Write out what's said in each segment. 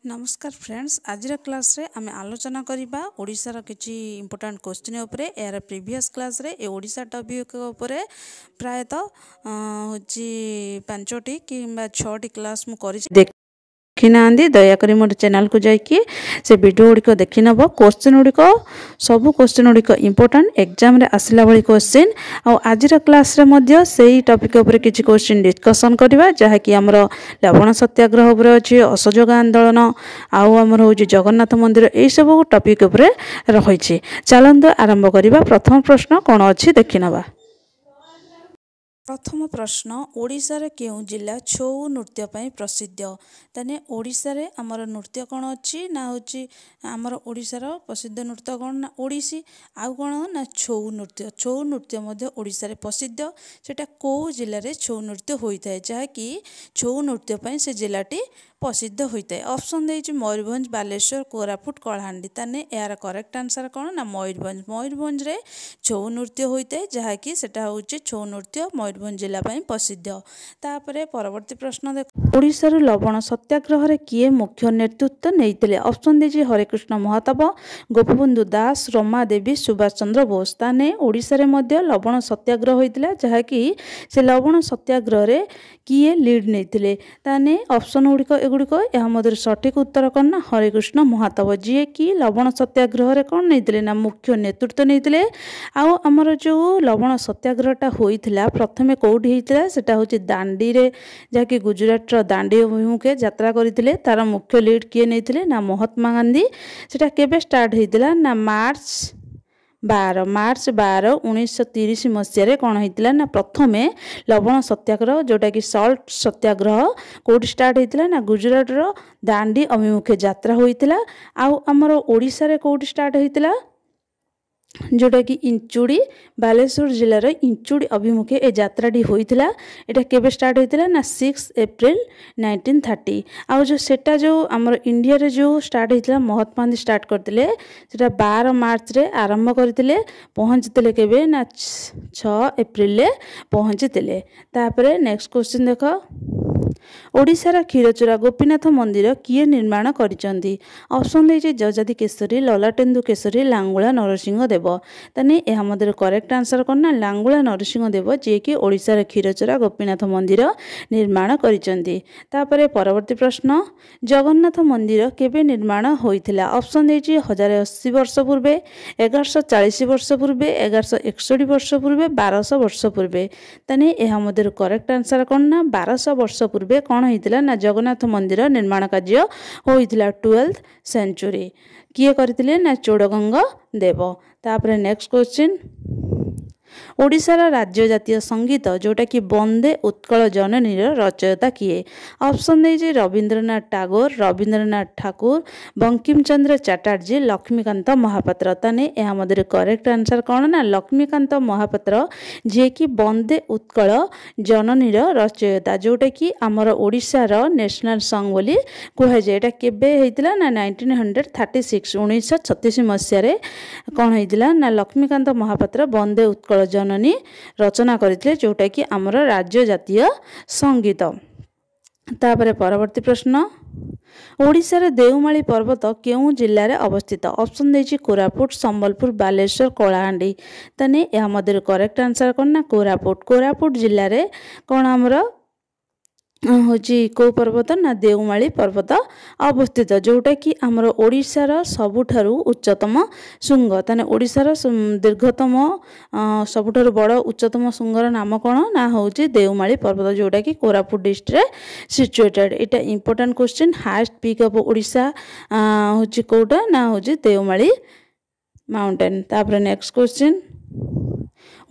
नमस्कार फ्रेंड्स आज क्लास रे आमे आलोचना करिबा ओडिसा किछि इंपोर्टेंट क्वेश्चन उपरे यार प्रीवियस क्लास रे ए ओडिसा टॉपिक उपरे प्रायतः होची 5टी किंबा 6टी क्लास मु करि देखि नांदी दया करी मोर चैनल को जाई कि से वीडियो गुडी को देखि नबो क्वेश्चन गुडी को सब क्वेश्चन गुडी को इंपोर्टेंट एग्जाम रे आसिला भली क्वेश्चन आ आज क्लास रे मध्य सेही टॉपिक उपरे किछि क्वेश्चन डिस्कशन करबा जहा कि हमरो लवण सत्याग्रह उपरे अछि असहयोग आंदोलन आउ हमर होछि जगन्नाथ मंदिर एई सब टॉपिक उपरे रहि छि। चलंतु आरंभ करबा। प्रथम प्रश्न कोन अछि देखि नबा। प्रथम प्रश्न ओडिशा रे केउ जिला छौ नृत्य पई प्रसिद्ध तने ओडिशा रे हमर नृत्य कोन अछि ना होछि हमर ओडिशा रो प्रसिद्ध नृत्य कोन ना ओडिसी आउ कोन ना छौ नृत्य मध्ये ओडिशा रे प्रसिद्ध सेटा को जिल्ला रे छौ नृत्य होइथाय जहा कि छौ नृत्य पई से जिलाटी प्रसिद्ध होता है। ऑप्शन देछि मयूरभंज बालेश्वर कोरापुट कलाहांडी ताने यार करेक्ट आंसर कोन ना मयूरभंज रे छौ नृत्य होता है जहा कि सेटा होछि छौ नृत्य मयूरभंज जिला पई प्रसिद्ध। तापरे परवर्ती प्रश्न देख ओडिसा रो लवण सत्याग्रह रे किए मुख्य नेतृत्व नेइतिले। ऑप्शन देछि हरेकृष्ण महाताब गोपबंधु दास रमा देवी सुभाष चंद्र बोस ताने ओडिसा रे मध्य लवण सत्याग्रह होइतिला जहा कि से लवण सत्याग्रह रे किए लीड नेइतिले ताने ऑप्शन गुडी एगुड़िक यह मध्य सठिक उत्तर कौन ना हरेकृष्ण महाताब जी कि लवण सत्याग्रह रे कौन नहीं ना मुख्य नेतृत्व नहीं आउ आमर जो लवण सत्याग्रहटा होइथिला प्रथमे कोठी होइथिला सेटा होछि दांडी रे जाकि गुजरात रो दांडी अभिमुखे यात्रा करथिले तार मुख्य लीड किए नेइथिले ना महात्मा गांधी सेटा केबे स्टार्ट होइथिला ना मार्च 12 1930 मसीह कौन होता ना प्रथमे लवण सत्याग्रह जोटा कि सल्ट सत्याग्रह कोठी स्टार्ट होता ना गुजरात रो दांडी अभिमुखे यात्रा होइथिला आउ हमर ओडिसा रे कोठी स्टार्ट होइथिला जोटा कि इंचुड़ी बालेश्वर जिलार इंचुड़ी अभिमुखे ए यात्राटी होइथिला एटा केबे स्टार्ट होइथिला ना 6 एप्रिल 1930 आउ जो सेटा जो हमर इंडिया रे जो स्टार्ट होइथिला महात्मा गांधी स्टार्ट करथिले सेटा 12 मार्च रे आरंभ करथिले पहुंचथिले केबे ना 6 एप्रिल रे पहुंचथिले। तापरे नेक्स्ट क्वेश्चन देखो ओडिशा क्षीरचोरा गोपीनाथ मंदिर किए निर्माण करिसंती। ऑप्शन देछि जजाति केसरी ललाटेन्दु केसरी लांगुला नरसिंह देव तने एहा मधुर करेक्ट आंसर कोन ना लांगुला नरसिंह देव जे कि ओडिशा क्षीरचोरा गोपीनाथ मंदिर निर्माण करिसंती। तापरे परवर्ती प्रश्न जगन्नाथ मंदिर केबे निर्माण होइथिला। ऑप्शन देछि 1080 वर्ष पूर्वे 1140 वर्ष पूर्वे 1161 वर्ष पूर्वे 1200 वर्ष पूर्वे तने एहा मधुर करेक्ट आंसर कोन ना 1200 वर्ष पूर्वे कौन होइथिला ना जगन्नाथ मंदिर निर्माण कार्य होइथिला 12th सेंचुरी किए करथिले ना चोडगंगा देव। तापरे नेक्स्ट क्वेश्चन ओडिशार राज्य जातीय संगीत जोटा कि वंदे उत्कल जननी रचयिता किए। ऑप्शन देछि रविंद्रनाथ टैगोर रविंद्रनाथ ठाकुर बंकिम चंद्र चटर्जी लक्ष्मीकांत महापात्र ताने एहा मधुर करेक्ट आंसर कोन ना लक्ष्मीकांत महापात्र जे कि वंदे उत्कल जननी रचयिता जोटा कि आमर ओडिशार नेशनल सॉन्ग बोली कुहा जाय। एटा केबे हेतिला ना 1936 1936 मसिया रे कोन हेतिला ना लक्ष्मीकांत महापात्र वंदे उत्कल जननी रचना करथिले जोटा कि आमर राज्य जातीय संगीत। तापरे परवर्ती प्रश्न ओडिशा रे देवमाली पर्वत केउ जिल्ला रे अवस्थित। ऑप्शन देछि कोरापुट संबलपुर बालेश्वर कलाहांडी तने या मधुर करेक्ट आंसर कोन ना कोरापुट जिल्ला रे कोन आमर होची को पर्वत ना देवमाली पर्वत अवस्थित जोटा कि आमर ओडिशार सबुठारु उच्चतम शृंग ताने ओडिशार दीर्घतम सबुठारु बड़ उच्चतम शृंगर नाम कोन ना होची देवमाली पर्वत जोटा कि कोरापुट डिस्ट्रिक्ट रे situated. Etah important question highest peak of Odisha होची कोटा ना होची देवमाली माउंटेन। तापर नेक्स्ट क्वेश्चन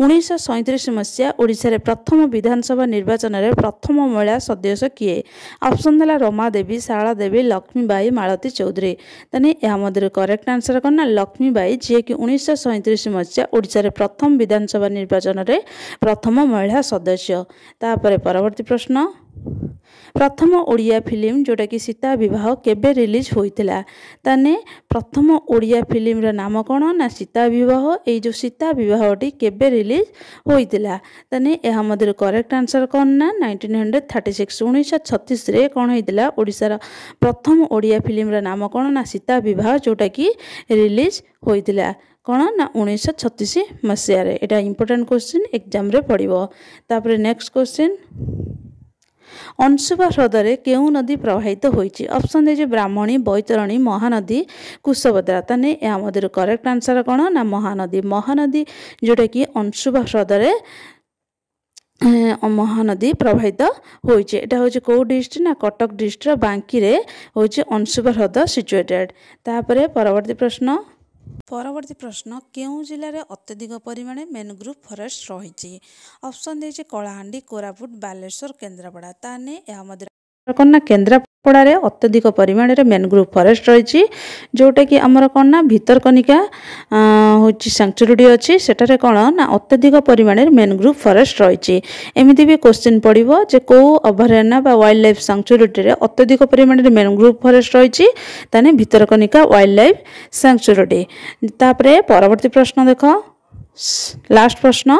1937 मसीहा ओडिशा रे प्रथम विधानसभा निर्वाचन रे प्रथम महिला सदस्य किए। ऑप्शन देला रमा देवी शारदा देवी लक्ष्मीबाई मालती चौधरी तने या मधुर करेक्ट आंसर कोन ना लक्ष्मीबाई जे कि 1937 मसीहा ओडिशा रे प्रथम विधानसभा निर्वाचन रे प्रथम महिला सदस्य। तापरे परवर्ती प्रश्न प्रथम ओडिया फिल्म जोटा कि सीता विवाह केबे रिलीज होइतिला ताने प्रथम ओडिया फिल्म रा नाम कोन ना सीता विवाह। ए जो सीता विवाहटी केबे रिलीज होइतिला ताने एहा मधुर करेक्ट आंसर कोन ना 1936 1936 रे कोन होइतिला ओडिसा रा प्रथम ओडिया फिल्म रा नाम कोन ना सीता विवाह जोटा कि रिलीज होइतिला कौन ना 1936 मसीह। एटा इंपोर्टेंट क्वेश्चन एग्जाम रे पड़िबो। तापरे नेक्स्ट क्वेश्चन अंशुबा ह्रदरे केउ नदी प्रवाहित होइछि। ऑप्शन दे ब्राह्मणी बैतरणी महानदी कुशभद्रा ताने या मधुर करेक्ट आंसर कौन ना महानदी। महानदी जोटा कि अंशुबा ह्रदरे महानदी प्रवाहित होइछि। एटा होछि को डिस्ट्रिक्ट ना कटक डिस्ट्रिक्ट बांकी रे होछि अंशुबा ह्रद सिचुएटेड। तापरे परवर्ती प्रश्न केउं जिले में अत्यधिक परिमाण मैनग्रोव फॉरेस्ट रही। ऑप्शन दे कलाहांडी कोरापुट बालेश्वर केन्द्रापड़ा ताने या कन्ना केन्द्रापड़े अत्यधिक परिमाण में मैनग्रोव फॉरेस्ट रही जोटा कि आमर कौन ना भितरकनिका हूँ सैंक्चुरी अच्छी सेठारे कौन ना अत्यधिक परिमाण में मैनग्रोव फॉरेस्ट रही। एमती भी क्वेश्चन पड़ो जे कौ अभयारण्य वाइल्ड लाइफ सैंक्चुरी अत्यधिक परिमाण में मैनग्रोव फॉरेस्ट रही ताने भितरकनिका वाइल्ड लाइफ सैंक्चुरी। तापरे परवर्ती प्रश्न देख लास्ट प्रश्न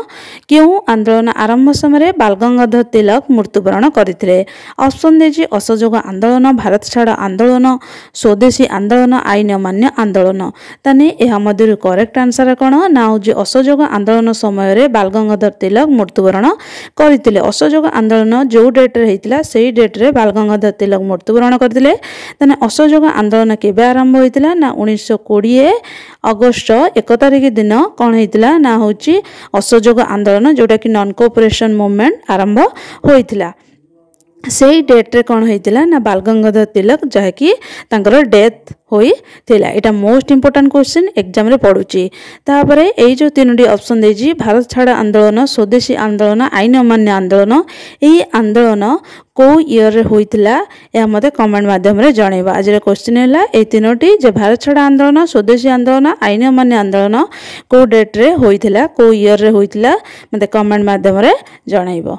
क्यों आंदोलन आरंभ समय बाल गंगाधर तिलक मृत्युवरण करते। ऑप्शन दे असहयोग आंदोलन भारत छाड़ आंदोलन स्वदेशी आंदोलन आईन अमान्य आंदोलन ताने यह मध्य करेक्ट आंसर कौन ना हूँ असहयोग आंदोलन समय बाल गंगाधर तिलक मृत्युवरण करते। असहयोग आंदोलन जो डेट्रे होता से डेट्रे बाल गंगाधर तिलक मृत्युवरण करते। असहयोग आंदोलन केबे आरंभ होता ना 1920 अगस्ट 1 तारिख दिन कौन होता ना हूँ असहयोग आंदोलन जोटा कि नॉन कोऑपरेशन मूवमेंट आरंभ होइतिला। से डेट्रे कौन होइतिला ना बाल गंगाधर तिलक जहाँकि तांकर डेथ होइतिला। एटा मोस्ट इंपोर्टेंट क्वेश्चन एग्जाम रे पड़ुची। तापरे एई जो तीनोटी ऑप्शन देजी भारत छाड़ आंदोलन स्वदेशी आंदोलन आईन अमान्य आंदोलन एई आंदोलन को ईयर रे होइतिला या मते कमेंट माध्यम रे जणैबा। आज रे क्वेश्चन हैला एई तीनोटी जे भारत छाड़ आंदोलन स्वदेशी आंदोलन आईन अमान्य आंदोलन को डेट रे होइतिला को ईयर रे होइतिला मते कमेंट माध्यम रे जणैबा।